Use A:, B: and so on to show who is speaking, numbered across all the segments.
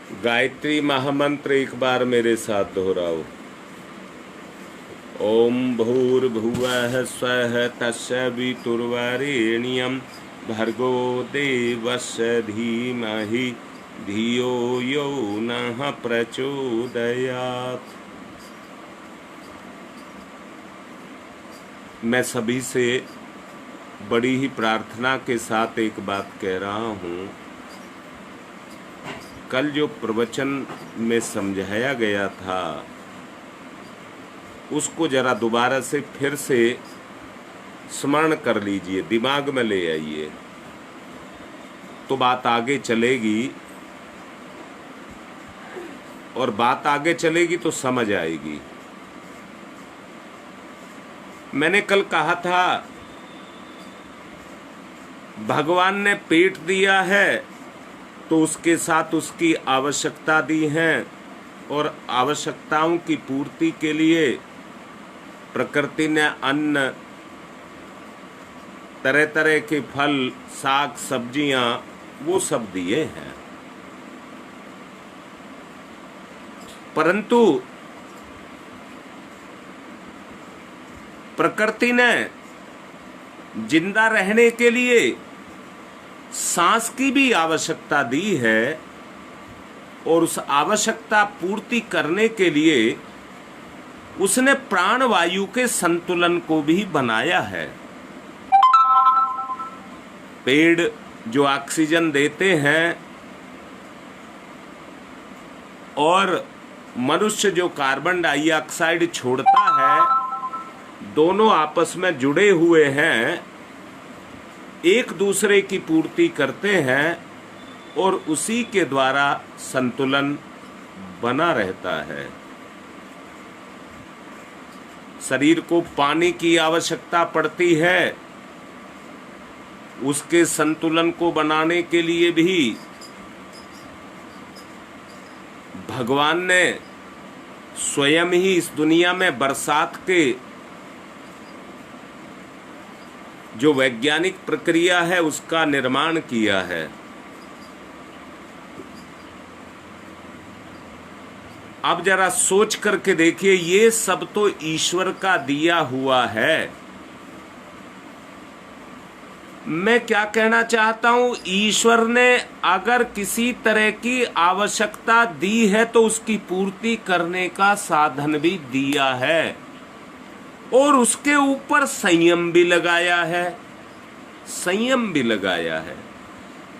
A: गायत्री महामंत्र एक बार मेरे साथ दोहराओ। ओम भूर्भुवः स्वः तस्य वितुर्वरेण्यं भर्गो देवस्य धीमहि धियो यो नः प्रचोदयात्। मैं सभी से बड़ी ही प्रार्थना के साथ एक बात कह रहा हूँ। कल जो प्रवचन में समझाया गया था उसको जरा दोबारा से फिर से स्मरण कर लीजिए, दिमाग में ले आइए, तो बात आगे चलेगी। और बात आगे चलेगी तो समझ आएगी। मैंने कल कहा था भगवान ने पेट दिया है तो उसके साथ उसकी आवश्यकता दी है, और आवश्यकताओं की पूर्ति के लिए प्रकृति ने अन्न, तरह तरह के फल, साग सब्जियां, वो सब दिए हैं। परंतु प्रकृति ने जिंदा रहने के लिए सांस की भी आवश्यकता दी है, और उस आवश्यकता पूर्ति करने के लिए उसने प्राणवायु के संतुलन को भी बनाया है। पेड़ जो ऑक्सीजन देते हैं और मनुष्य जो कार्बन डाइऑक्साइड छोड़ता है, दोनों आपस में जुड़े हुए हैं, एक दूसरे की पूर्ति करते हैं, और उसी के द्वारा संतुलन बना रहता है। शरीर को पानी की आवश्यकता पड़ती है, उसके संतुलन को बनाने के लिए भी भगवान ने स्वयं ही इस दुनिया में बरसात के जो वैज्ञानिक प्रक्रिया है उसका निर्माण किया है। अब जरा सोच करके देखिए, ये सब तो ईश्वर का दिया हुआ है। मैं क्या कहना चाहता हूं, ईश्वर ने अगर किसी तरह की आवश्यकता दी है तो उसकी पूर्ति करने का साधन भी दिया है, और उसके ऊपर संयम भी लगाया है। संयम भी लगाया है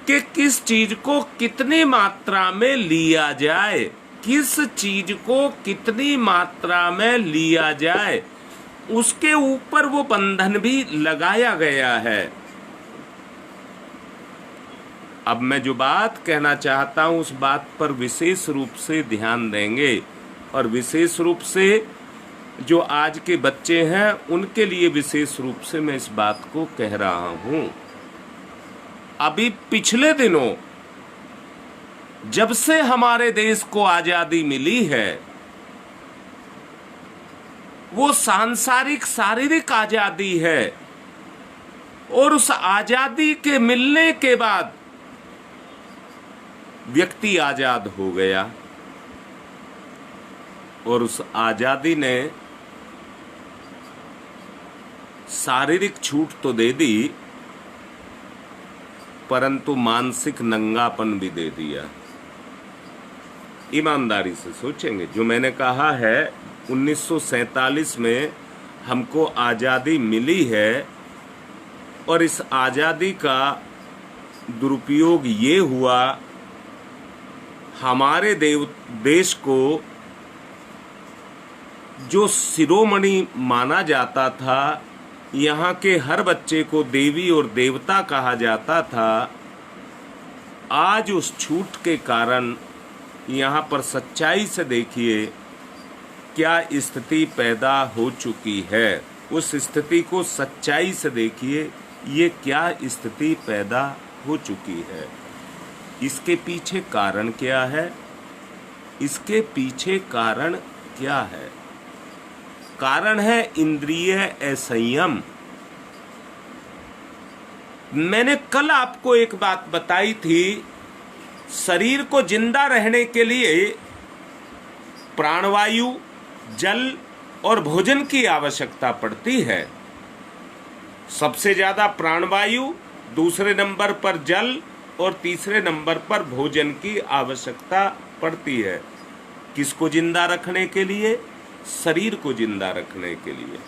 A: कि किस चीज को कितनी मात्रा में लिया जाए, किस चीज को कितनी मात्रा में लिया जाए, उसके ऊपर वो बंधन भी लगाया गया है। अब मैं जो बात कहना चाहता हूं उस बात पर विशेष रूप से ध्यान देंगे, और विशेष रूप से जो आज के बच्चे हैं उनके लिए विशेष रूप से मैं इस बात को कह रहा हूं। अभी पिछले दिनों जब से हमारे देश को आजादी मिली है, वो सांसारिक शारीरिक आजादी है, और उस आजादी के मिलने के बाद व्यक्ति आजाद हो गया, और उस आजादी ने शारीरिक छूट तो दे दी, परंतु मानसिक नंगापन भी दे दिया। ईमानदारी से सोचेंगे, जो मैंने कहा है 1947 में हमको आज़ादी मिली है, और इस आज़ादी का दुरुपयोग ये हुआ, हमारे देश को जो शिरोमणि माना जाता था, यहाँ के हर बच्चे को देवी और देवता कहा जाता था, आज उस छूट के कारण यहाँ पर सच्चाई से देखिए क्या स्थिति पैदा हो चुकी है। उस स्थिति को सच्चाई से देखिए, ये क्या स्थिति पैदा हो चुकी है। इसके पीछे कारण क्या है? इसके पीछे कारण क्या है? कारण है इंद्रिय असंयम। मैंने कल आपको एक बात बताई थी शरीर को जिंदा रहने के लिए प्राणवायु, जल और भोजन की आवश्यकता पड़ती है। सबसे ज्यादा प्राणवायु, दूसरे नंबर पर जल और तीसरे नंबर पर भोजन की आवश्यकता पड़ती है। किसको जिंदा रखने के लिए? शरीर को जिंदा रखने के लिए।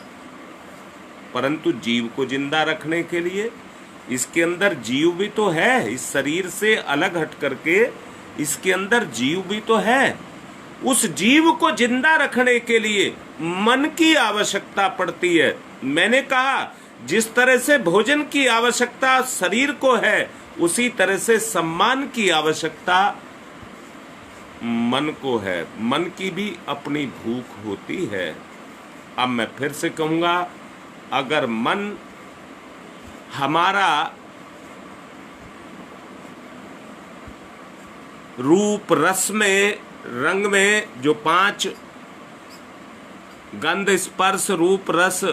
A: परंतु जीव को जिंदा रखने के लिए, इसके अंदर जीव भी तो है, इस शरीर से अलग हट करके इसके अंदर जीव भी तो है। उस जीव को जिंदा रखने के लिए मन की आवश्यकता पड़ती है। मैंने कहा जिस तरह से भोजन की आवश्यकता शरीर को है, उसी तरह से सम्मान की आवश्यकता मन को है। मन की भी अपनी भूख होती है। अब मैं फिर से कहूंगा, अगर मन हमारा रूप, रस में, रंग में जो 5 गंध, स्पर्श, रूप, रस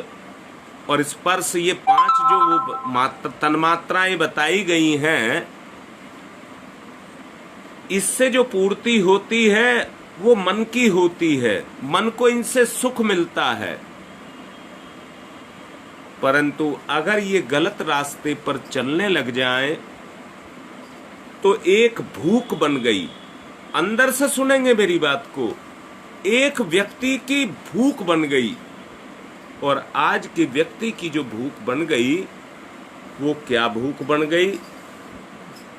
A: और स्पर्श, ये 5 जो वो तन्मात्राएं बताई गई हैं, इससे जो पूर्ति होती है वो मन की होती है। मन को इनसे सुख मिलता है। परंतु अगर ये गलत रास्ते पर चलने लग जाएं तो एक भूख बन गई। अंदर से सुनेंगे मेरी बात को, एक व्यक्ति की भूख बन गई। और आज के व्यक्ति की जो भूख बन गई, वो क्या भूख बन गई?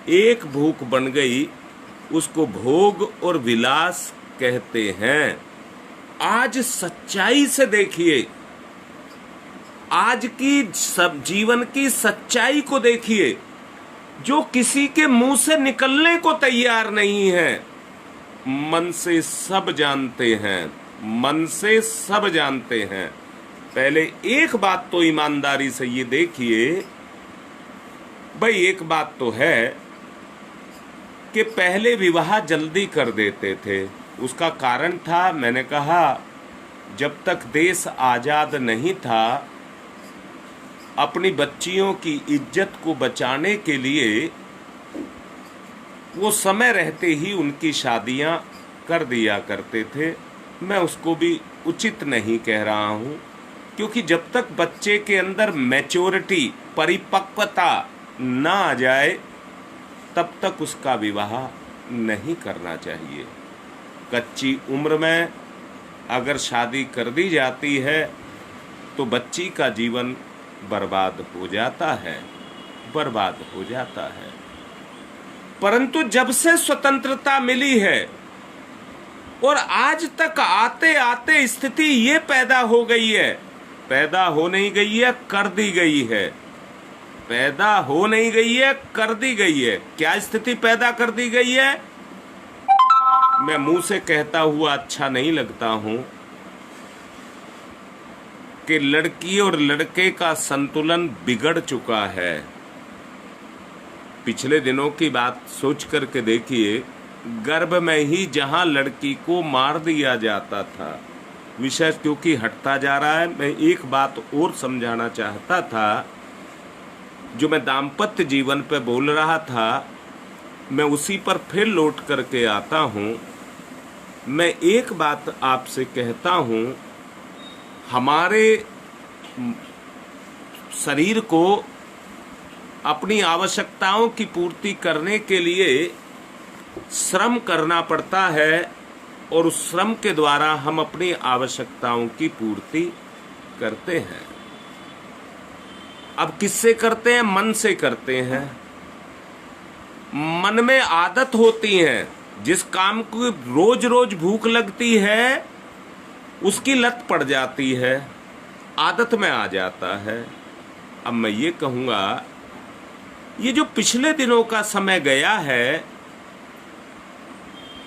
A: एक भूख बन गई, उसको भोग और विलास कहते हैं। आज सच्चाई से देखिए, आज की सब जीवन की सच्चाई को देखिए, जो किसी के मुंह से निकलने को तैयार नहीं है। मन से सब जानते हैं, मन से सब जानते हैं। पहले एक बात तो ईमानदारी से ये देखिए भाई, एक बात तो है कि पहले विवाह जल्दी कर देते थे। उसका कारण था, मैंने कहा, जब तक देश आजाद नहीं था, अपनी बच्चियों की इज्जत को बचाने के लिए वो समय रहते ही उनकी शादियां कर दिया करते थे। मैं उसको भी उचित नहीं कह रहा हूं, क्योंकि जब तक बच्चे के अंदर मैच्योरिटी, परिपक्वता ना आ जाए, तब तक उसका विवाह नहीं करना चाहिए। कच्ची उम्र में अगर शादी कर दी जाती है तो बच्ची का जीवन बर्बाद हो जाता है, बर्बाद हो जाता है। परंतु जब से स्वतंत्रता मिली है और आज तक आते आते स्थिति ये पैदा हो गई है, पैदा हो नहीं गई है, कर दी गई है। पैदा हो नहीं गई है, कर दी गई है। क्या स्थिति पैदा कर दी गई है? मैं मुंह से कहता हुआ अच्छा नहीं लगता हूं कि लड़की और लड़के का संतुलन बिगड़ चुका है। पिछले दिनों की बात सोच करके देखिए, गर्भ में ही जहां लड़की को मार दिया जाता था। विषय क्योंकि हटता जा रहा है, मैं एक बात और समझाना चाहता था। जो मैं दाम्पत्य जीवन पे बोल रहा था, मैं उसी पर फिर लौट करके आता हूं। मैं एक बात आपसे कहता हूं, हमारे शरीर को अपनी आवश्यकताओं की पूर्ति करने के लिए श्रम करना पड़ता है, और उस श्रम के द्वारा हम अपनी आवश्यकताओं की पूर्ति करते हैं। अब किससे करते हैं? मन से करते हैं। मन में आदत होती है, जिस काम को रोज रोज भूख लगती है उसकी लत पड़ जाती है, आदत में आ जाता है। अब मैं ये कहूँगा, ये जो पिछले दिनों का समय गया है,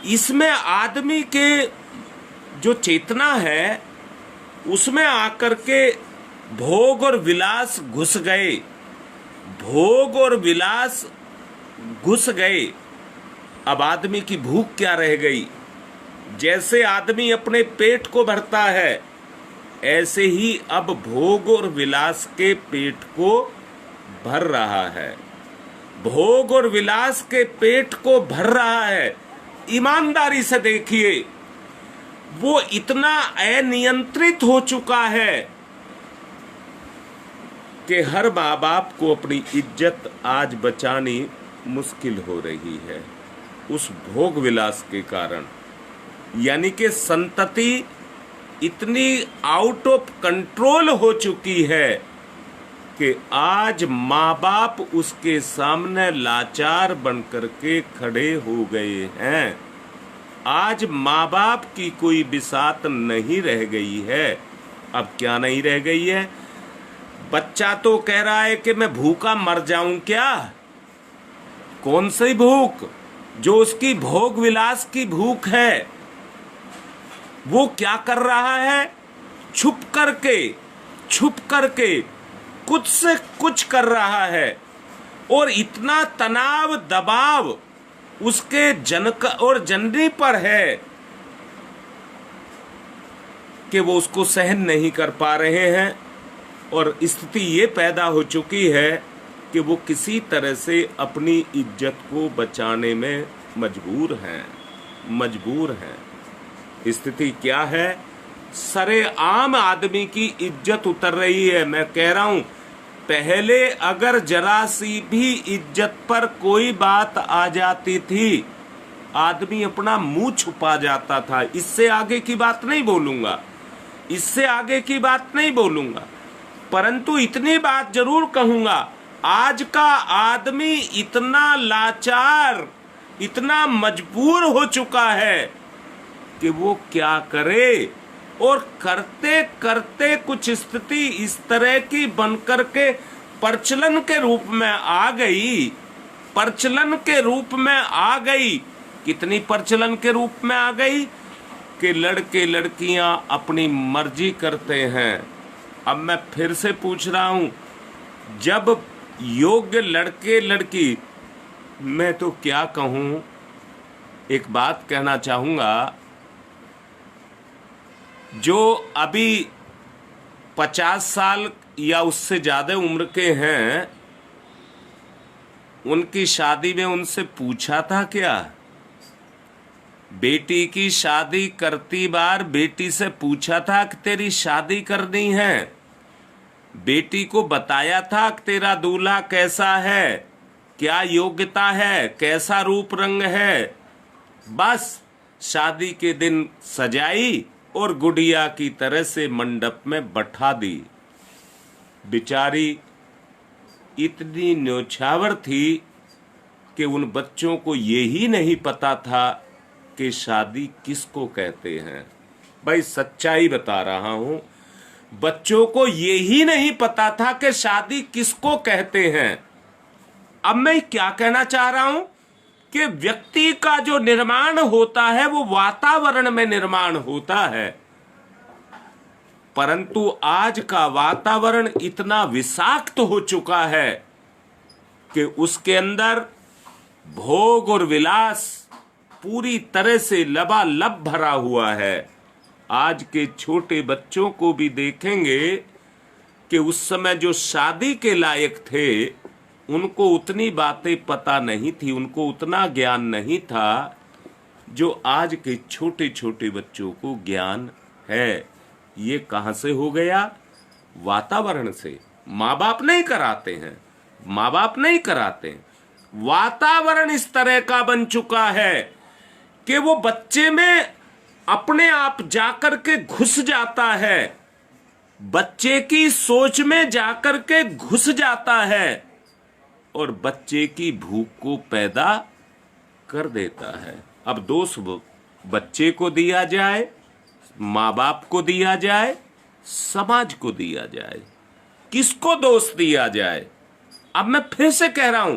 A: इसमें आदमी के जो चेतना है उसमें आकर के भोग और विलास घुस गए, भोग और विलास घुस गए। अब आदमी की भूख क्या रह गई? जैसे आदमी अपने पेट को भरता है, ऐसे ही अब भोग और विलास के पेट को भर रहा है। भोग और विलास के पेट को भर रहा है, ईमानदारी से देखिए, वो इतना अनियंत्रित हो चुका है कि हर माँ बाप को अपनी इज्जत आज बचानी मुश्किल हो रही है उस भोग विलास के कारण। यानी कि संतति इतनी आउट ऑफ कंट्रोल हो चुकी है कि आज माँ बाप उसके सामने लाचार बनकर के खड़े हो गए हैं। आज माँ बाप की कोई बिसात नहीं रह गई है। अब क्या नहीं रह गई है? बच्चा तो कह रहा है कि मैं भूखा मर जाऊं क्या? कौन सी भूख? जो उसकी भोग विलास की भूख है। वो क्या कर रहा है? छुप करके कुछ से कुछ कर रहा है, और इतना तनाव दबाव उसके जनक और जननी पर है कि वो उसको सहन नहीं कर पा रहे हैं, और स्थिति ये पैदा हो चुकी है कि वो किसी तरह से अपनी इज्जत को बचाने में मजबूर हैं। स्थिति क्या है? सरेआम आदमी की इज्जत उतर रही है। मैं कह रहा हूं, पहले अगर जरा सी भी इज्जत पर कोई बात आ जाती थी, आदमी अपना मुंह छुपा जाता था। इससे आगे की बात नहीं बोलूंगा, परंतु इतनी बात जरूर कहूंगा, आज का आदमी इतना लाचार, इतना मजबूर हो चुका है कि वो क्या करे, और करते करते कुछ स्थिति इस तरह की बनकर के प्रचलन के रूप में आ गई। कितनी प्रचलन के रूप में आ गई कि लड़के लड़कियां अपनी मर्जी करते हैं। अब मैं फिर से पूछ रहा हूं, जब योग्य लड़के लड़की, मैं तो क्या कहूं, एक बात कहना चाहूंगा, जो अभी 50 साल या उससे ज्यादा उम्र के हैं, उनकी शादी में उनसे पूछा था क्या? बेटी की शादी करती बार बेटी से पूछा था कि तेरी शादी करनी है? बेटी को बताया था कि तेरा दूल्हा कैसा है, क्या योग्यता है, कैसा रूप रंग है? बस शादी के दिन सजाई और गुड़िया की तरह से मंडप में बैठा दी। बेचारी इतनी न्योछावर थी कि उन बच्चों को यही नहीं पता था कि शादी किसको कहते हैं। भाई सच्चाई बता रहा हूं, बच्चों को यही नहीं पता था कि शादी किसको कहते हैं। अब मैं क्या कहना चाह रहा हूं कि व्यक्ति का जो निर्माण होता है वो वातावरण में निर्माण होता है, परंतु आज का वातावरण इतना विषाक्त हो चुका है कि उसके अंदर भोग और विलास पूरी तरह से लबालब भरा हुआ है। आज के छोटे बच्चों को भी देखेंगे कि उस समय जो शादी के लायक थे, उनको उतनी बातें पता नहीं थी, उनको उतना ज्ञान नहीं था जो आज के छोटे छोटे बच्चों को ज्ञान है। ये कहां से हो गया? वातावरण से। माँ बाप नहीं कराते हैं। वातावरण इस तरह का बन चुका है कि वो बच्चे में अपने आप जाकर के घुस जाता है, बच्चे की सोच में जाकर के घुस जाता है और बच्चे की भूख को पैदा कर देता है। अब दोष बच्चे को दिया जाए, माँ बाप को दिया जाए, समाज को दिया जाए, किसको दोष दिया जाए? अब मैं फिर से कह रहा हूं,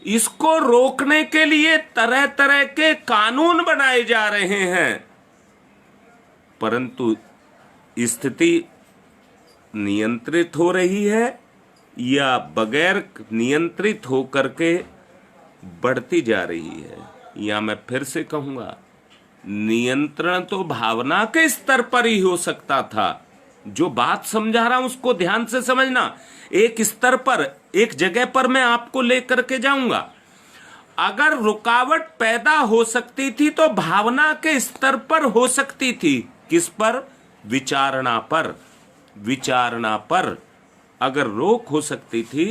A: इसको रोकने के लिए तरह तरह के कानून बनाए जा रहे हैं, परंतु स्थिति नियंत्रित हो रही है या बगैर नियंत्रित होकर के बढ़ती जा रही है। या मैं फिर से कहूंगा, नियंत्रण तो भावना के स्तर पर ही हो सकता था। जो बात समझा रहा हूं उसको ध्यान से समझना। एक स्तर पर एक जगह पर मैं आपको लेकर के जाऊंगा। अगर रुकावट पैदा हो सकती थी तो भावना के स्तर पर हो सकती थी। किस पर? विचारणा पर। विचारणा पर अगर रोक हो सकती थी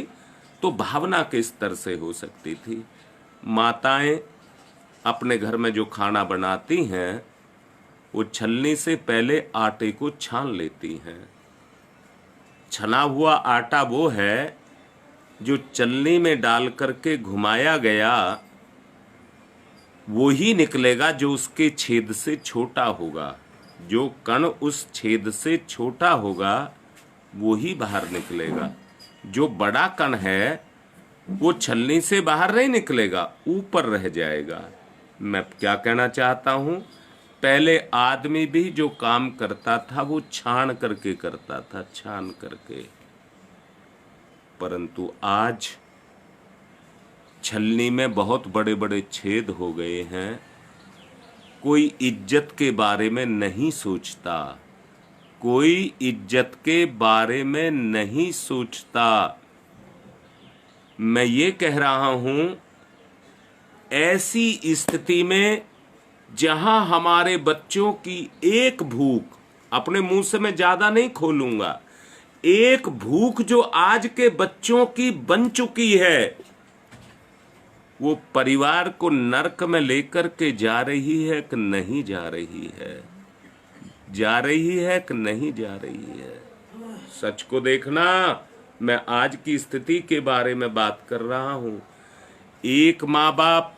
A: तो भावना के स्तर से हो सकती थी। माताएं अपने घर में जो खाना बनाती हैं वो छलनी से पहले आटे को छान लेती हैं। छना हुआ आटा वो है जो चलनी में डाल करके घुमाया गया वो ही निकलेगा जो उसके छेद से छोटा होगा। जो कण उस छेद से छोटा होगा वो ही बाहर निकलेगा। जो बड़ा कण है वो छलनी से बाहर नहीं निकलेगा, ऊपर रह जाएगा। मैं क्या कहना चाहता हूं, पहले आदमी भी जो काम करता था वो छान करके करता था, छान करके। परंतु आज छलनी में बहुत बड़े बड़े छेद हो गए हैं। कोई इज्जत के बारे में नहीं सोचता, कोई इज्जत के बारे में नहीं सोचता। मैं ये कह रहा हूं, ऐसी स्थिति में जहां हमारे बच्चों की एक भूख, अपने मुंह से मैं ज्यादा नहीं खोलूंगा, एक भूख जो आज के बच्चों की बन चुकी है, वो परिवार को नरक में लेकर के जा रही है कि नहीं जा रही है? जा रही है कि नहीं जा रही है? सच को देखना। मैं आज की स्थिति के बारे में बात कर रहा हूं। एक माँ बाप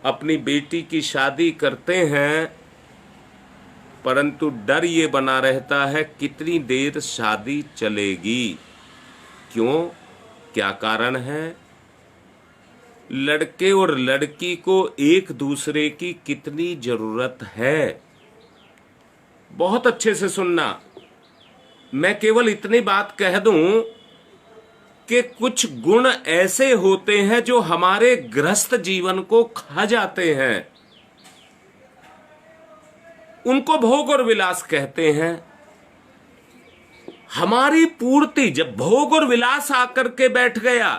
A: अपनी बेटी की शादी करते हैं, परंतु डर ये बना रहता है कितनी देर शादी चलेगी। क्यों? क्या कारण है? लड़के और लड़की को एक दूसरे की कितनी जरूरत है। बहुत अच्छे से सुनना। मैं केवल इतनी बात कह दूं कि कुछ गुण ऐसे होते हैं जो हमारे गृहस्थ जीवन को खा जाते हैं। उनको भोग और विलास कहते हैं। हमारी पूर्ति, जब भोग और विलास आकर के बैठ गया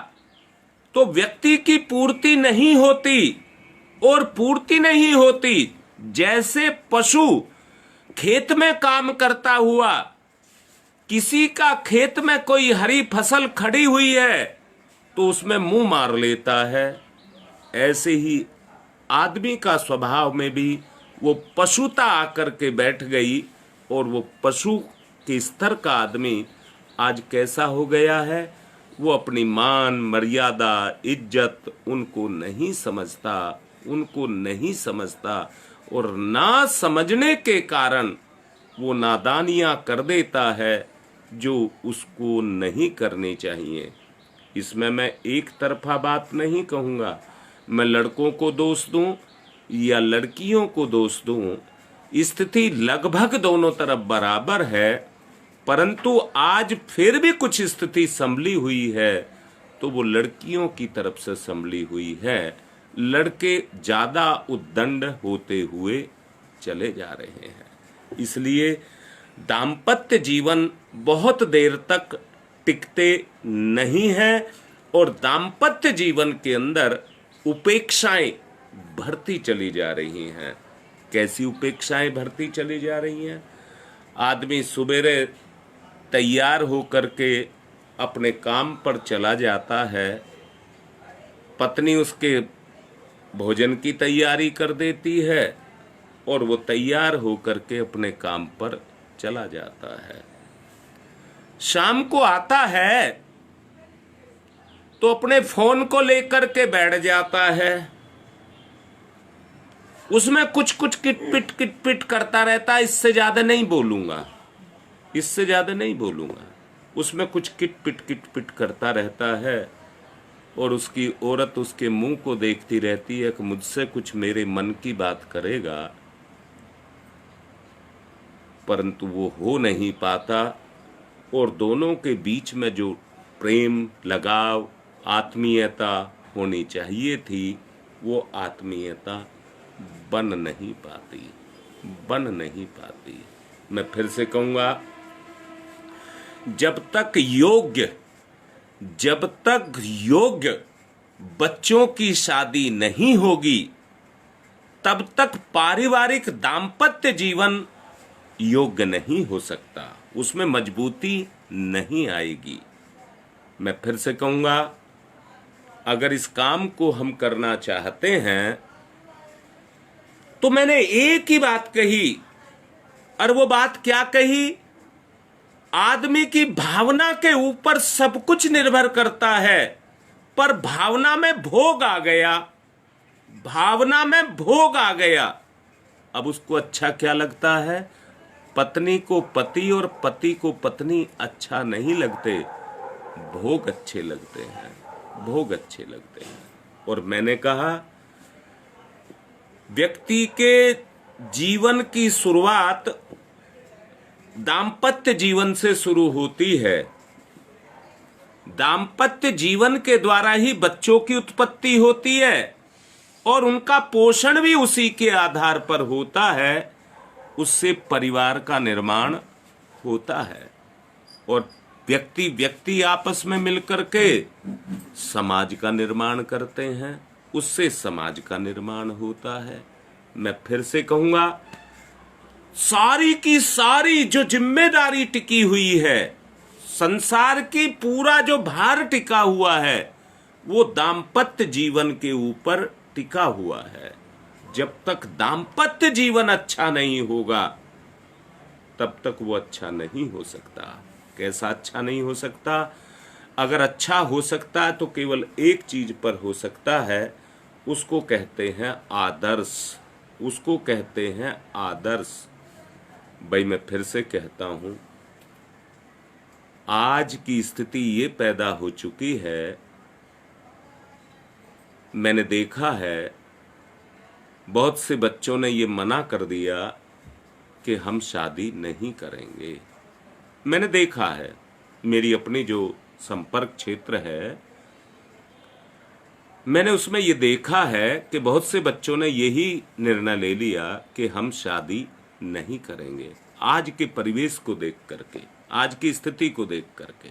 A: तो व्यक्ति की पूर्ति नहीं होती, और पूर्ति नहीं होती। जैसे पशु खेत में काम करता हुआ, किसी का खेत में कोई हरी फसल खड़ी हुई है तो उसमें मुंह मार लेता है, ऐसे ही आदमी का स्वभाव में भी वो पशुता आकर के बैठ गई। और वो पशु के स्तर का आदमी आज कैसा हो गया है? वो अपनी मान मर्यादा इज्जत उनको नहीं समझता, उनको नहीं समझता, और ना समझने के कारण वो नादानियां कर देता है जो उसको नहीं करनी चाहिए। इसमें मैं एक तरफा बात नहीं कहूँगा, मैं लड़कों को दोष दूं या लड़कियों को दोष दूं, स्थिति लगभग दोनों तरफ बराबर है। परंतु आज फिर भी कुछ स्थिति संभली हुई है तो वो लड़कियों की तरफ से संभली हुई है। लड़के ज्यादा उद्दंड होते हुए चले जा रहे हैं। इसलिए दाम्पत्य जीवन बहुत देर तक टिकते नहीं हैं, और दाम्पत्य जीवन के अंदर उपेक्षाएं बढ़ती चली जा रही हैं। कैसी उपेक्षाएं बढ़ती चली जा रही हैं? आदमी सुबेरे तैयार होकर के अपने काम पर चला जाता है, पत्नी उसके भोजन की तैयारी कर देती है और वो तैयार होकर के अपने काम पर चला जाता है। शाम को आता है तो अपने फोन को लेकर के बैठ जाता है, उसमें कुछ कुछ किटपिट करता रहता है। इससे ज्यादा नहीं बोलूंगा, इससे ज्यादा नहीं बोलूंगा। उसमें कुछ किटपिट करता रहता है और उसकी औरत उसके मुंह को देखती रहती है कि मुझसे कुछ मेरे मन की बात करेगा, परंतु वो हो नहीं पाता। और दोनों के बीच में जो प्रेम लगाव आत्मीयता होनी चाहिए थी वो आत्मीयता बन नहीं पाती, बन नहीं पाती। मैं फिर से कहूंगा, जब तक योग्य जब तक योग्य बच्चों की शादी नहीं होगी तब तक पारिवारिक दाम्पत्य जीवन योग्य नहीं हो सकता, उसमें मजबूती नहीं आएगी। मैं फिर से कहूंगा, अगर इस काम को हम करना चाहते हैं तो मैंने एक ही बात कही, और वो बात क्या कही? आदमी की भावना के ऊपर सब कुछ निर्भर करता है, पर भावना में भोग आ गया, भावना में भोग आ गया। अब उसको अच्छा क्या लगता है? पत्नी को पति और पति को पत्नी अच्छा नहीं लगते, भोग अच्छे लगते हैं, भोग अच्छे लगते हैं। और मैंने कहा, व्यक्ति के जीवन की शुरुआत दाम्पत्य जीवन से शुरू होती है। दाम्पत्य जीवन के द्वारा ही बच्चों की उत्पत्ति होती है और उनका पोषण भी उसी के आधार पर होता है। उससे परिवार का निर्माण होता है और व्यक्ति व्यक्ति आपस में मिलकर के समाज का निर्माण करते हैं, उससे समाज का निर्माण होता है। मैं फिर से कहूंगा, सारी की सारी जो जिम्मेदारी टिकी हुई है, संसार की पूरा जो भार टिका हुआ है, वो दाम्पत्य जीवन के ऊपर टिका हुआ है। जब तक दाम्पत्य जीवन अच्छा नहीं होगा तब तक वो अच्छा नहीं हो सकता। कैसा अच्छा नहीं हो सकता? अगर अच्छा हो सकता है तो केवल एक चीज पर हो सकता है, उसको कहते हैं आदर्श, उसको कहते हैं आदर्श। भाई मैं फिर से कहता हूं, आज की स्थिति ये पैदा हो चुकी है, मैंने देखा है बहुत से बच्चों ने ये मना कर दिया कि हम शादी नहीं करेंगे। मैंने देखा है, मेरी अपनी जो संपर्क क्षेत्र है, मैंने उसमें ये देखा है कि बहुत से बच्चों ने यही निर्णय ले लिया कि हम शादी नहीं करेंगे। आज के परिवेश को देख करके, आज की स्थिति को देख करके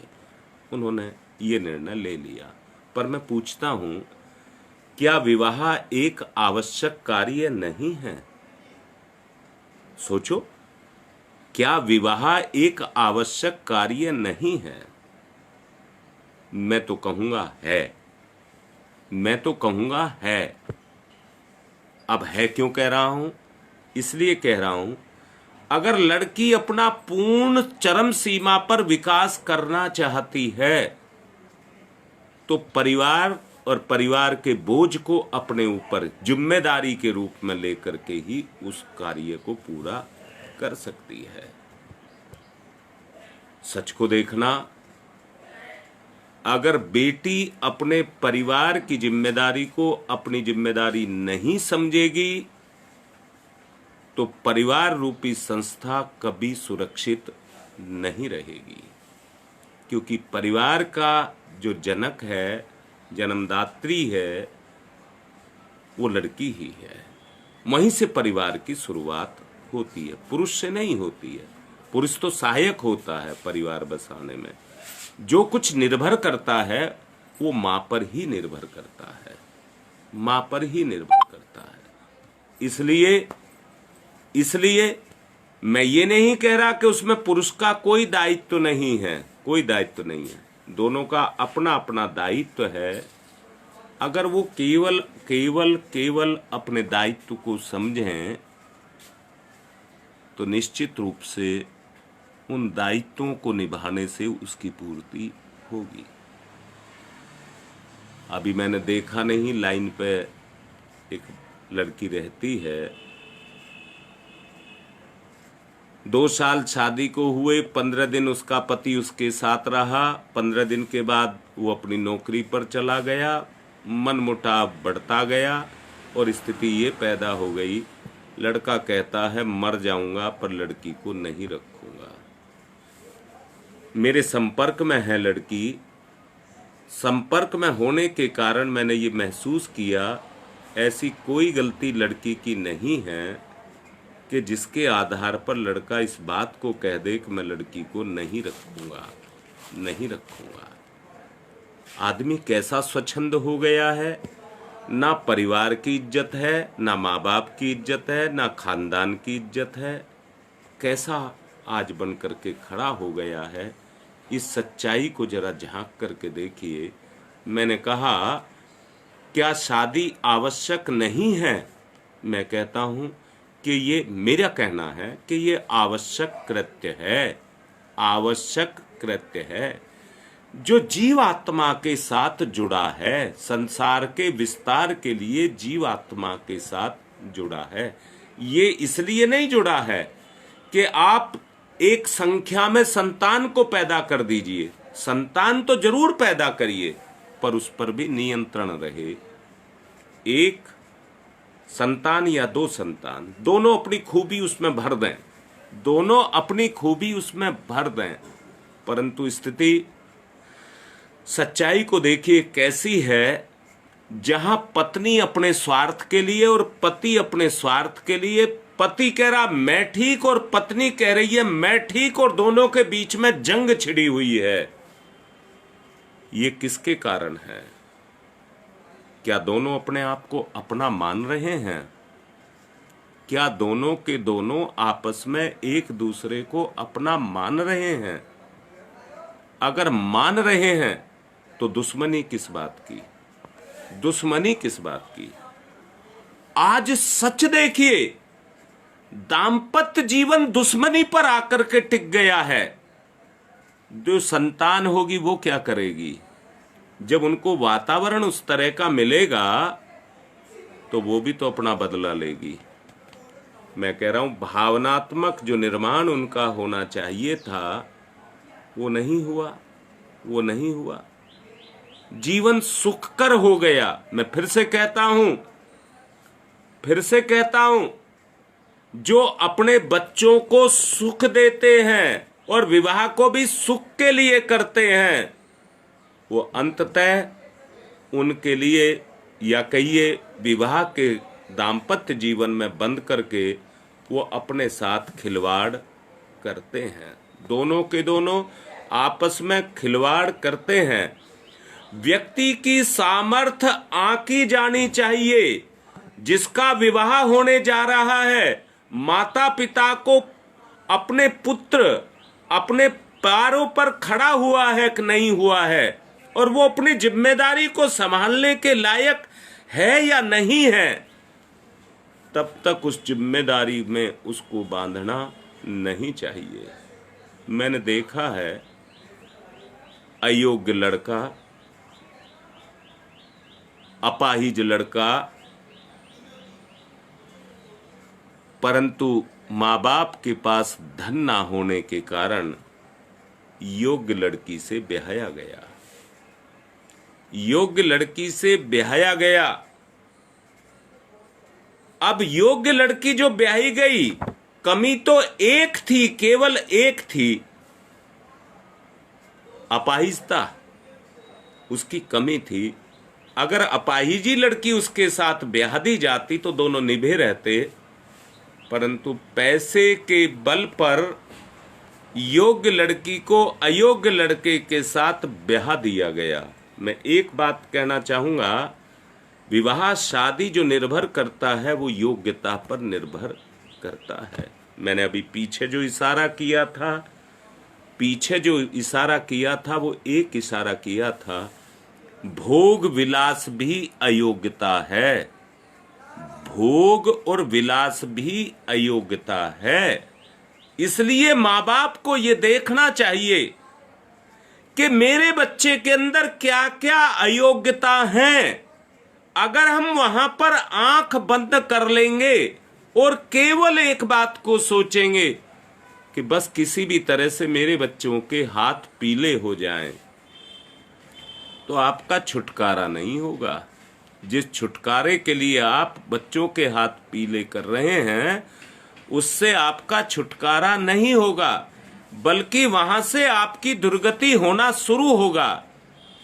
A: उन्होंने ये निर्णय ले लिया। पर मैं पूछता हूं, क्या विवाह एक आवश्यक कार्य नहीं है? सोचो, क्या विवाह एक आवश्यक कार्य नहीं है? मैं तो कहूंगा है, मैं तो कहूंगा है। अब है क्यों कह रहा हूं? इसलिए कह रहा हूं, अगर लड़की अपना पूर्ण चरम सीमा पर विकास करना चाहती है तो परिवार और परिवार के बोझ को अपने ऊपर जिम्मेदारी के रूप में लेकर के ही उस कार्य को पूरा कर सकती है। सच को देखना, अगर बेटी अपने परिवार की जिम्मेदारी को अपनी जिम्मेदारी नहीं समझेगी तो परिवार रूपी संस्था कभी सुरक्षित नहीं रहेगी, क्योंकि परिवार का जो जनक है, जन्मदात्री है, वो लड़की ही है। वहीं से परिवार की शुरुआत होती है, पुरुष से नहीं होती है। पुरुष तो सहायक होता है परिवार बसाने में। जो कुछ निर्भर करता है वो माँ पर ही निर्भर करता है, माँ पर ही निर्भर करता है। इसलिए मैं ये नहीं कह रहा कि उसमें पुरुष का कोई दायित्व नहीं है, कोई दायित्व नहीं है। दोनों का अपना अपना दायित्व है। अगर वो केवल अपने दायित्व को समझें तो निश्चित रूप से उन दायित्वों को निभाने से उसकी पूर्ति होगी। अभी मैंने देखा नहीं, लाइन पे एक लड़की रहती है, 2 साल शादी को हुए, 15 दिन उसका पति उसके साथ रहा, 15 दिन के बाद वो अपनी नौकरी पर चला गया, मनमुटाव बढ़ता गया और स्थिति ये पैदा हो गई, लड़का कहता है मर जाऊंगा पर लड़की को नहीं रखूंगा। मेरे संपर्क में है लड़की, संपर्क में होने के कारण मैंने ये महसूस किया ऐसी कोई गलती लड़की की नहीं है कि जिसके आधार पर लड़का इस बात को कह दे कि मैं लड़की को नहीं रखूंगा, नहीं रखूंगा। आदमी कैसा स्वच्छंद हो गया है, ना परिवार की इज्जत है, ना माँ बाप की इज्जत है, ना खानदान की इज्जत है। कैसा आज बन करके खड़ा हो गया है। इस सच्चाई को जरा झांक करके देखिए। मैंने कहा क्या शादी आवश्यक नहीं है? मैं कहता हूं कि ये मेरा कहना है कि ये आवश्यक कृत्य है, आवश्यक कृत्य है जो जीवात्मा के साथ जुड़ा है, संसार के विस्तार के लिए जीवात्मा के साथ जुड़ा है। ये इसलिए नहीं जुड़ा है कि आप एक संख्या में संतान को पैदा कर दीजिए, संतान तो जरूर पैदा करिए, पर उस पर भी नियंत्रण रहे। एक संतान या दो संतान, दोनों अपनी खूबी उसमें भर दें, दोनों अपनी खूबी उसमें भर दें, परंतु स्थिति सच्चाई को देखिए कैसी है, जहां पत्नी अपने स्वार्थ के लिए और पति अपने स्वार्थ के लिए, पति कह रहा मैं ठीक और पत्नी कह रही है मैं ठीक, और दोनों के बीच में जंग छिड़ी हुई है। ये किसके कारण है? क्या दोनों अपने आप को अपना मान रहे हैं? क्या दोनों के दोनों आपस में एक दूसरे को अपना मान रहे हैं? अगर मान रहे हैं तो दुश्मनी किस बात की, दुश्मनी किस बात की? आज सच देखिए, दाम्पत्य जीवन दुश्मनी पर आकर के टिक गया है। जो संतान होगी वो क्या करेगी? जब उनको वातावरण उस तरह का मिलेगा तो वो भी तो अपना बदला लेगी। मैं कह रहा हूं भावनात्मक जो निर्माण उनका होना चाहिए था वो नहीं हुआ, वो नहीं हुआ। जीवन सुखकर हो गया। मैं फिर से कहता हूं, जो अपने बच्चों को सुख देते हैं और विवाह को भी सुख के लिए करते हैं, वो अंततः उनके लिए या कहिए विवाह के दाम्पत्य जीवन में बंद करके वो अपने साथ खिलवाड़ करते हैं। दोनों के दोनों आपस में खिलवाड़ करते हैं। व्यक्ति की सामर्थ्य आंकी जानी चाहिए। जिसका विवाह होने जा रहा है, माता पिता को अपने पुत्र अपने पैरों पर खड़ा हुआ है कि नहीं हुआ है, और वो अपनी जिम्मेदारी को संभालने के लायक है या नहीं है, तब तक उस जिम्मेदारी में उसको बांधना नहीं चाहिए। मैंने देखा है अयोग्य लड़का, अपाहिज लड़का, परंतु माँ बाप के पास धन ना होने के कारण योग्य लड़की से ब्याया गया, योग्य लड़की से ब्याया गया। अब योग्य लड़की जो ब्याही गई, कमी तो एक थी, केवल एक थी, अपाहिजता उसकी कमी थी। अगर अपाहिजी लड़की उसके साथ ब्याह दी जाती तो दोनों निभे रहते, परंतु पैसे के बल पर योग्य लड़की को अयोग्य लड़के के साथ ब्याह दिया गया। मैं एक बात कहना चाहूंगा, विवाह शादी जो निर्भर करता है वो योग्यता पर निर्भर करता है। मैंने अभी पीछे जो इशारा किया था वो एक इशारा किया था, भोग विलास भी अयोग्यता है, भोग और विलास भी अयोग्यता है। इसलिए माँ बाप को ये देखना चाहिए कि मेरे बच्चे के अंदर क्या क्या अयोग्यता हैं। अगर हम वहां पर आंख बंद कर लेंगे और केवल एक बात को सोचेंगे कि बस किसी भी तरह से मेरे बच्चों के हाथ पीले हो जाएं, तो आपका छुटकारा नहीं होगा। जिस छुटकारे के लिए आप बच्चों के हाथ पीले कर रहे हैं, उससे आपका छुटकारा नहीं होगा, बल्कि वहां से आपकी दुर्गति होना शुरू होगा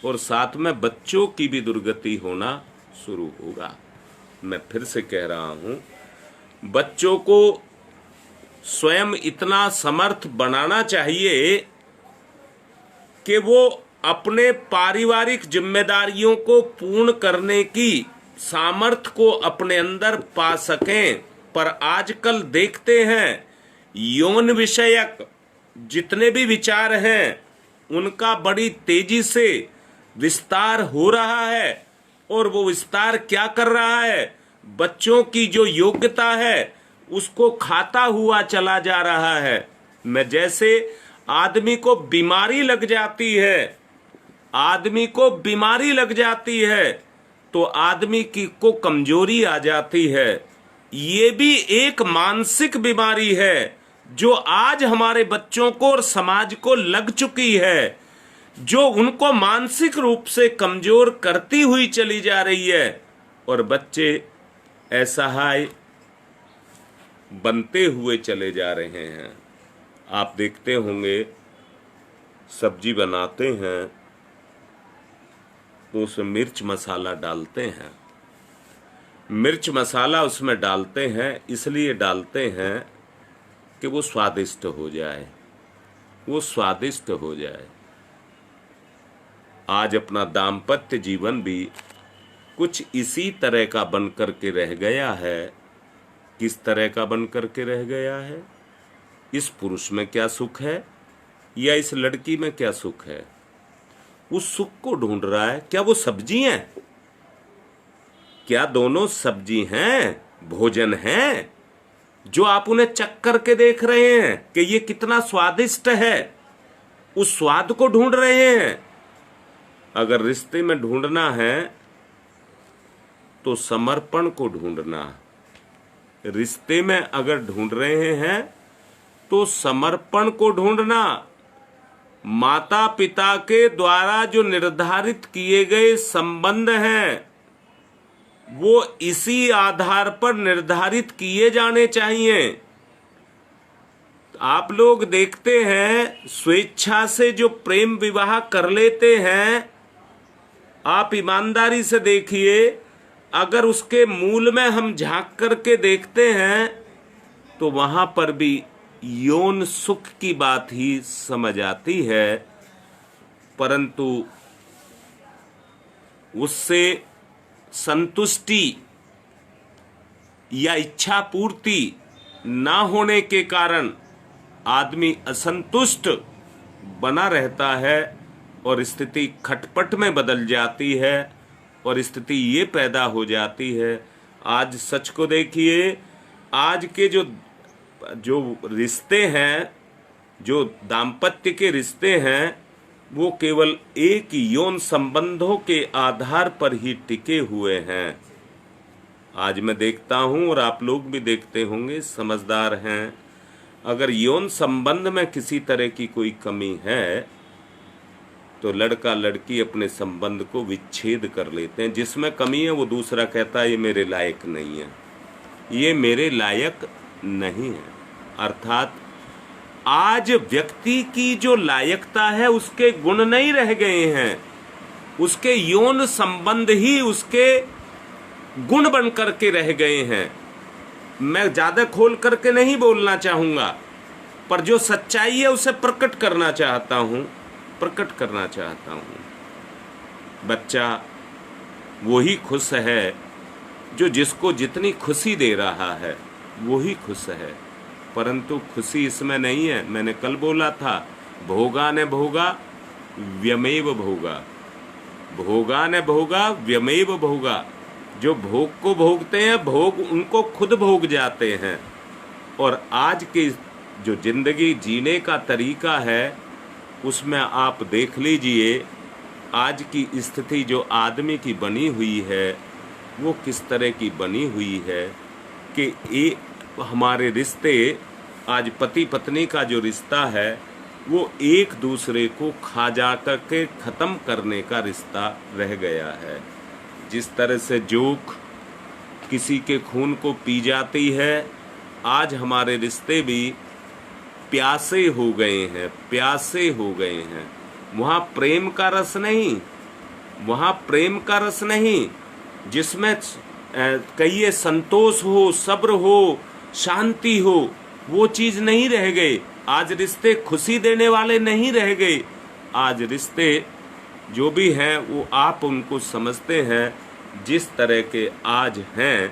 A: और साथ में बच्चों की भी दुर्गति होना शुरू होगा। मैं फिर से कह रहा हूं, बच्चों को स्वयं इतना समर्थ बनाना चाहिए कि वो अपने पारिवारिक जिम्मेदारियों को पूर्ण करने की सामर्थ्य को अपने अंदर पा सकें। पर आजकल देखते हैं यौन विषयक जितने भी विचार हैं उनका बड़ी तेजी से विस्तार हो रहा है, और वो विस्तार क्या कर रहा है, बच्चों की जो योग्यता है उसको खाता हुआ चला जा रहा है। मैं जैसे आदमी को बीमारी लग जाती है, आदमी को बीमारी लग जाती है तो आदमी को कमजोरी आ जाती है। ये भी एक मानसिक बीमारी है जो आज हमारे बच्चों को और समाज को लग चुकी है, जो उनको मानसिक रूप से कमजोर करती हुई चली जा रही है, और बच्चे असहाय बनते हुए चले जा रहे हैं। आप देखते होंगे सब्जी बनाते हैं तो उसमें मिर्च मसाला डालते हैं। मिर्च मसाला उसमें डालते हैं इसलिए डालते हैं कि वो स्वादिष्ट हो जाए, वो स्वादिष्ट हो जाए। आज अपना दाम्पत्य जीवन भी कुछ इसी तरह का बनकर के रह गया है। किस तरह का बनकर के रह गया है? इस पुरुष में क्या सुख है या इस लड़की में क्या सुख है, उस सुख को ढूंढ रहा है। क्या वो सब्जी हैं? क्या दोनों सब्जी हैं, भोजन हैं, जो आप उन्हें चख करके देख रहे हैं कि ये कितना स्वादिष्ट है, उस स्वाद को ढूंढ रहे हैं। अगर रिश्ते में ढूंढना है तो समर्पण को ढूंढना। रिश्ते में अगर ढूंढ रहे हैं तो समर्पण को ढूंढना। माता पिता के द्वारा जो निर्धारित किए गए संबंध हैं वो इसी आधार पर निर्धारित किए जाने चाहिए। आप लोग देखते हैं स्वेच्छा से जो प्रेम विवाह कर लेते हैं, आप ईमानदारी से देखिए, अगर उसके मूल में हम झांक करके देखते हैं तो वहां पर भी यौन सुख की बात ही समझ आती है, परंतु उससे संतुष्टि या इच्छा पूर्ति ना होने के कारण आदमी असंतुष्ट बना रहता है और स्थिति खटपट में बदल जाती है, और स्थिति ये पैदा हो जाती है। आज सच को देखिए, आज के जो रिश्ते हैं, जो दाम्पत्य के रिश्ते हैं, वो केवल एक यौन संबंधों के आधार पर ही टिके हुए हैं। आज मैं देखता हूं और आप लोग भी देखते होंगे, समझदार हैं, अगर यौन संबंध में किसी तरह की कोई कमी है तो लड़का लड़की अपने संबंध को विच्छेद कर लेते हैं। जिसमें कमी है वो दूसरा कहता है ये मेरे लायक नहीं है, ये मेरे लायक नहीं है। अर्थात आज व्यक्ति की जो लायकता है उसके गुण नहीं रह गए हैं, उसके यौन संबंध ही उसके गुण बन करके रह गए हैं। मैं ज्यादा खोल करके नहीं बोलना चाहूंगा, पर जो सच्चाई है उसे प्रकट करना चाहता हूं। बच्चा वही खुश है जो जिसको जितनी खुशी दे रहा है, वही खुश है, परंतु खुशी इसमें नहीं है। मैंने कल बोला था, भोगा ने भोगा व्यमेव भोगा, भोगा ने भोगा व्यमेव भोगा। जो भोग को भोगते हैं, भोग उनको खुद भोग जाते हैं। और आज की जो जिंदगी जीने का तरीका है उसमें आप देख लीजिए, आज की स्थिति जो आदमी की बनी हुई है वो किस तरह की बनी हुई है कि हमारे रिश्ते, आज पति पत्नी का जो रिश्ता है वो एक दूसरे को खा जा करके ख़त्म करने का रिश्ता रह गया है। जिस तरह से जोक किसी के खून को पी जाती है, आज हमारे रिश्ते भी प्यासे हो गए हैं, प्यासे हो गए हैं। वहाँ प्रेम का रस नहीं, वहाँ प्रेम का रस नहीं, जिसमें कहिए संतोष हो, सब्र हो, शांति हो, वो चीज़ नहीं रह गई। आज रिश्ते खुशी देने वाले नहीं रह गए, आज रिश्ते जो भी हैं वो आप उनको समझते हैं जिस तरह के आज हैं।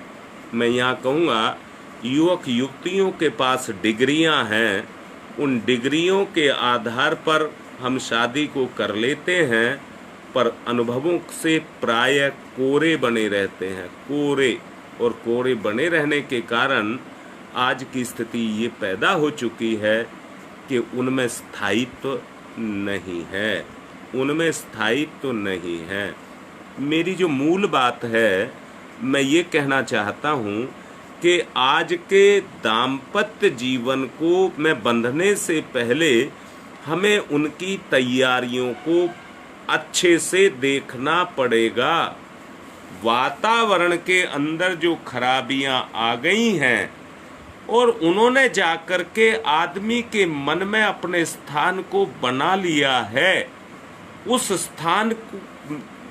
A: मैं यहाँ कहूँगा युवक युवतियों के पास डिग्रियाँ हैं, उन डिग्रियों के आधार पर हम शादी को कर लेते हैं, पर अनुभवों से प्रायः कोरे बने रहते हैं, कोरे। और कोरे बने रहने के कारण आज की स्थिति ये पैदा हो चुकी है कि उनमें स्थायित्व नहीं है, उनमें स्थायित्व नहीं है। मेरी जो मूल बात है, मैं ये कहना चाहता हूँ कि आज के दाम्पत्य जीवन को में बंधने से पहले हमें उनकी तैयारियों को अच्छे से देखना पड़ेगा। वातावरण के अंदर जो खराबियां आ गई हैं और उन्होंने जाकर के आदमी के मन में अपने स्थान को बना लिया है, उस स्थान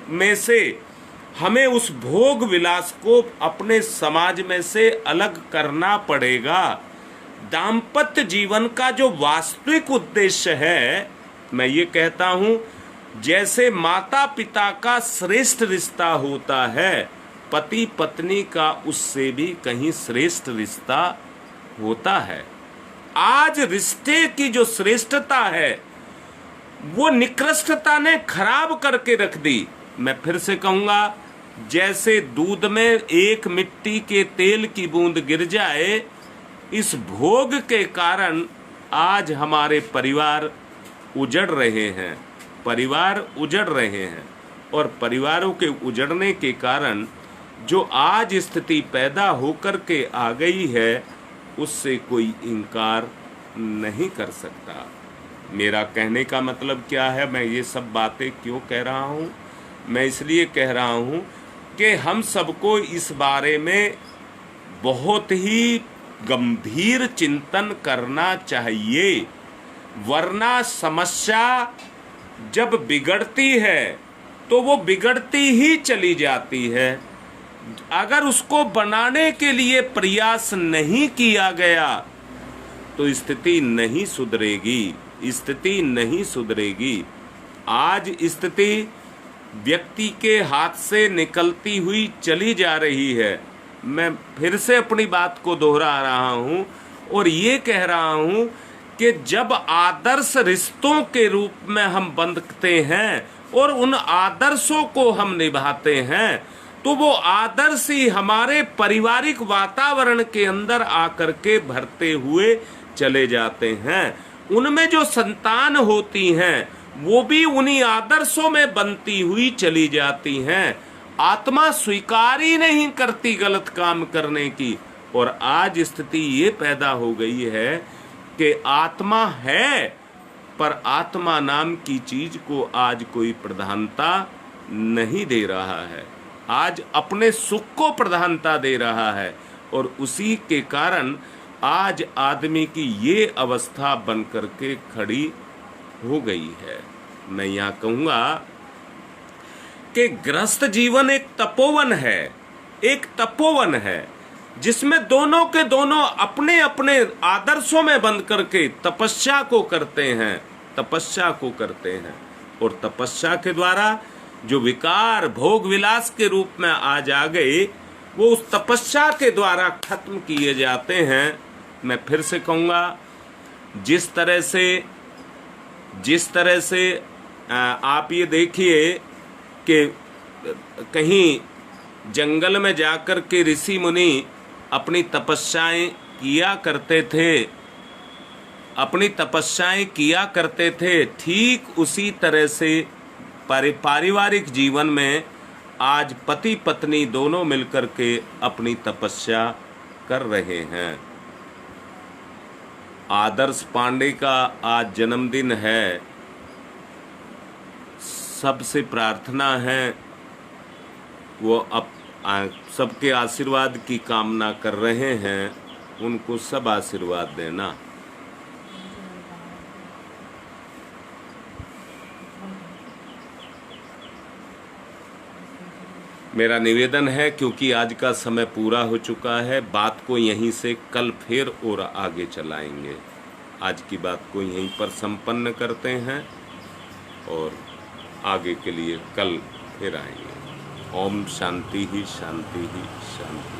A: में से हमें उस भोग विलास को अपने समाज में से अलग करना पड़ेगा। दाम्पत्य जीवन का जो वास्तविक उद्देश्य है, मैं ये कहता हूँ, जैसे माता पिता का श्रेष्ठ रिश्ता होता है, पति पत्नी का उससे भी कहीं श्रेष्ठ रिश्ता होता है। आज रिश्ते की जो श्रेष्ठता है वो निकृष्टता ने खराब करके रख दी। मैं फिर से कहूँगा, जैसे दूध में एक मिट्टी के तेल की बूंद गिर जाए, इस भोग के कारण आज हमारे परिवार उजड़ रहे हैं, परिवार उजड़ रहे हैं। और परिवारों के उजड़ने के कारण जो आज स्थिति पैदा होकर के आ गई है, उससे कोई इनकार नहीं कर सकता। मेरा कहने का मतलब क्या है, मैं ये सब बातें क्यों कह रहा हूँ? मैं इसलिए कह रहा हूँ कि हम सबको इस बारे में बहुत ही गंभीर चिंतन करना चाहिए, वरना समस्या जब बिगड़ती है तो वो बिगड़ती ही चली जाती है। अगर उसको बनाने के लिए प्रयास नहीं किया गया तो स्थिति नहीं सुधरेगी, स्थिति नहीं सुधरेगी। आज स्थिति व्यक्ति के हाथ से निकलती हुई चली जा रही है। मैं फिर से अपनी बात को दोहरा रहा हूँ और ये कह रहा हूँ कि जब आदर्श रिश्तों के रूप में हम बंधते हैं और उन आदर्शों को हम निभाते हैं, तो वो आदर्श ही हमारे पारिवारिक वातावरण के अंदर आकर के भरते हुए चले जाते हैं। उनमें जो संतान होती हैं वो भी उन्हीं आदर्शों में बनती हुई चली जाती हैं। आत्मा स्वीकार ही नहीं करती गलत काम करने की। और आज स्थिति ये पैदा हो गई है कि आत्मा है, पर आत्मा नाम की चीज को आज कोई प्रधानता नहीं दे रहा है, आज अपने सुख को प्रधानता दे रहा है। और उसी के कारण आज आदमी की ये अवस्था बन करके खड़ी हो गई है। मैं यहाँ कहूँगा कि गृहस्थ जीवन एक तपोवन है, एक तपोवन है जिसमें दोनों के दोनों अपने अपने आदर्शों में बंध करके तपस्या को करते हैं, तपस्या को करते हैं। और तपस्या के द्वारा जो विकार भोग विलास के रूप में आज आ गए, वो उस तपस्या के द्वारा खत्म किए जाते हैं। मैं फिर से कहूँगा, जिस तरह से आप ये देखिए कि कहीं जंगल में जाकर के ऋषि मुनि अपनी तपस्याएं किया करते थे, अपनी तपस्याएं किया करते थे, ठीक उसी तरह से पारिवारिक जीवन में आज पति पत्नी दोनों मिलकर के अपनी तपस्या कर रहे हैं। आदर्श पांडे का आज जन्मदिन है। सबसे प्रार्थना है वो अब सबके आशीर्वाद की कामना कर रहे हैं, उनको सब आशीर्वाद देना। मेरा निवेदन है, क्योंकि आज का समय पूरा हो चुका है, बात को यहीं से कल फिर और आगे चलाएंगे। आज की बात को यहीं पर संपन्न करते हैं और आगे के लिए कल फिर आएंगे। ओम शांति ही शांति ही शांति।